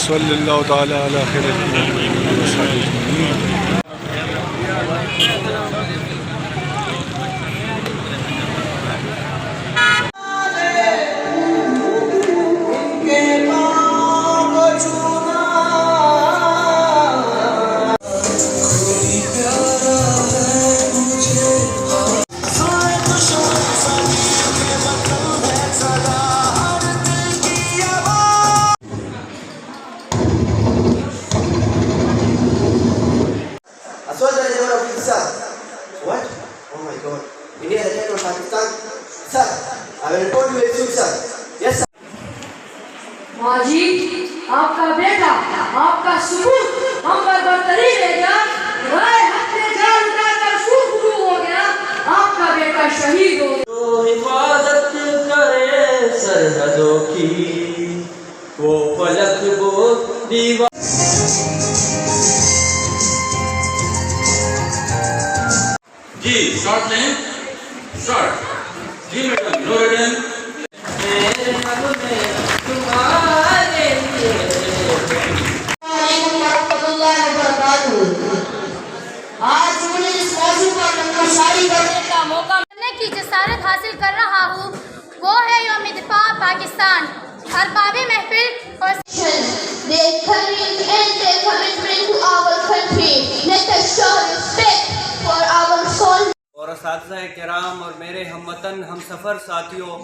सल्लल्लाहु ताला अला खैरिल मुरसलीन व सल्लल्लाहु। What? Oh my God. India has attacked on Pakistan? Sir, I will report you very soon, sir. Yes, sir. माँ जी, आपका बेटा, आपका सबूत हम पर बरतरी ले गया, राय हत्या जाल उठाकर शुरू हो गया, आपका बेटा शहीद हो गया। जो हिफाजत करे सरहदों की, वो फलक वो दीवार। जी शॉर्ट लें, शॉर्ट जी मैडम, नो रिटर्न। मेरे मन में तुम्हारे लिए। आज मुझे इस मौजू पर नक्काशी करने का मौका करने की जसारत हासिल कर रहा हूँ, वो है यौम दिफा पाकिस्तान। अरबाबे महफिल और their careers and their commitment to our country. Let us show respect for our soul. और असातिज़ा-ए-किराम और मेरे हमवतन हम सफ़र साथियों,